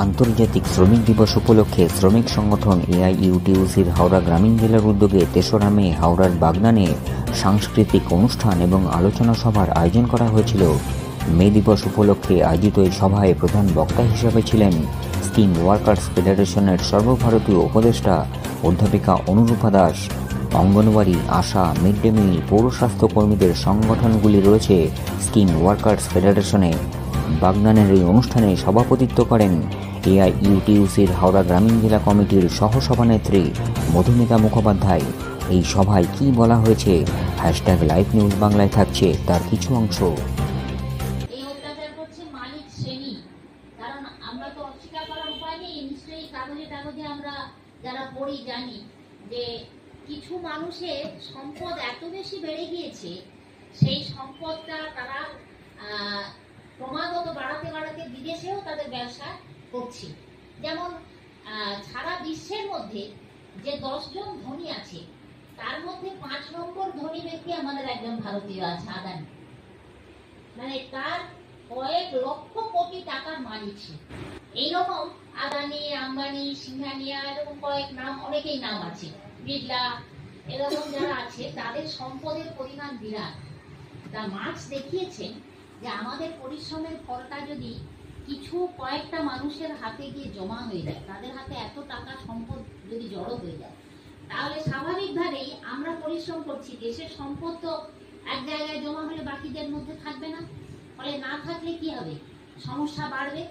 আন্তর্জাতিক শ্রমিক দিবস উপলক্ষে শ্রমিক সংগঠন এআইইউটিইউসির হাওড়া গ্রামীণ জেলার উদ্যোগে ৩রা মে হাওড়ার বাগনানে সাংস্কৃতিক অনুষ্ঠান এবং আলোচনা সভার আয়োজন করা হয়েছিল। মে দিবস উপলক্ষে আয়োজিত এই সভায় প্রধান বক্তা হিসেবে ছিলেন স্কিম ওয়ার্কার্স ফেডারেশনের সর্বভারতীয় উপদেষ্টা অধ্যাপিকা অনুরূপা দাস। অঙ্গনওয়াড়ি, আশা, মিড ডে মিল, পৌর স্বাস্থ্য কর্মীদের সংগঠনগুলি রয়েছে স্কিম ওয়ার্কার্স ফেডারেশনে। বাগনানের এই অনুষ্ঠানে সভাপতিত্ব করেন এআইইউটিইউসির হাওড়া গ্রামীণ জেলা কমিটির সহসভানেত্রী মধুমিতা মুখোপাধ্যায়। এই সভায় কি বলা হয়েছে, #লাইভ নিউজ বাংলায় থাকছে তার কিছু অংশ। এই অত্যাচার করছে মালিক শ্রেণী, কারণ আমরা তো অস্বীকার করার উপায় নেই। নিশ্চয়ই কাগজে কাগজে আমরা যারা পড়ি জানি যে কিছু মানুষের সম্পদ এত বেশি বেড়ে গিয়েছে, সেই সম্পদটা তারা ক্রমাগত বাড়াতে বাড়াতে বিদেশেও তাদের ব্যবসা করছে। যেমন সারা বিশ্বের মধ্যে যে 10 জন ধনী আছে, তার মধ্যে 5 নম্বর ধনী ব্যক্তি আমাদের একজন ভারতীয় আছে, আদানি। মানে তার কয়েক লক্ষ কোটি টাকার মালিক সে। এইরকম আদানি, আম্বানি, সিংহানিয়া, এরকম কয়েক নাম, অনেকেই নাম আছে, বিড়লা, এরকম যারা আছে তাদের সম্পদের পরিমাণ বিরাট। তা মার্কস দেখিয়েছেন যে আমাদের পরিশ্রমের ফলটা যদি কিছু কয়েকটা মানুষের হাতে গিয়ে জমা হয়ে যায়, তাদের হাতে এত টাকা সম্পদ যদি জড়ো হয়ে যায়, তাহলে স্বাভাবিকভাবেই আমরা পরিশ্রম করছি, দেশের সম্পদ তো এক জায়গায় জমা হলে বাকিদের মধ্যে থাকবে না। ফলে না থাকলে কি হবে, সমস্যা বাড়বে।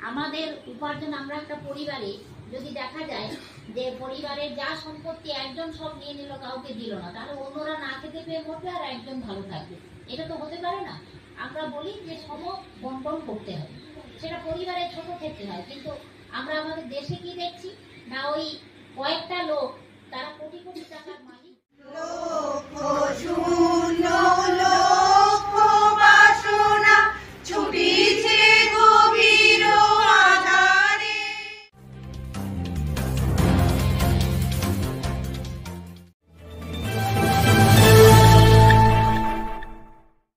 আমাদের উপার্জন, আমরা একটা পরিবারে যদি দেখা যায় যে পরিবারের যা সম্পত্তি একজন সব নিয়ে নিল, কাউকে দিল না, তাহলে অন্যরা না খেতে পেয়ে মরবে আর একজন ভালো থাকবে। এটা তো হতে পারে না। আমরা বলি যে সম বন্টন করতে হবে, সেটা পরিবারের ছোট ক্ষেত্রে হয়, কিন্তু আমরা আমাদের দেশে কি দেখছি না, ওই কয়েকটা লোক তারা কোটি কোটি টাকার মালিক।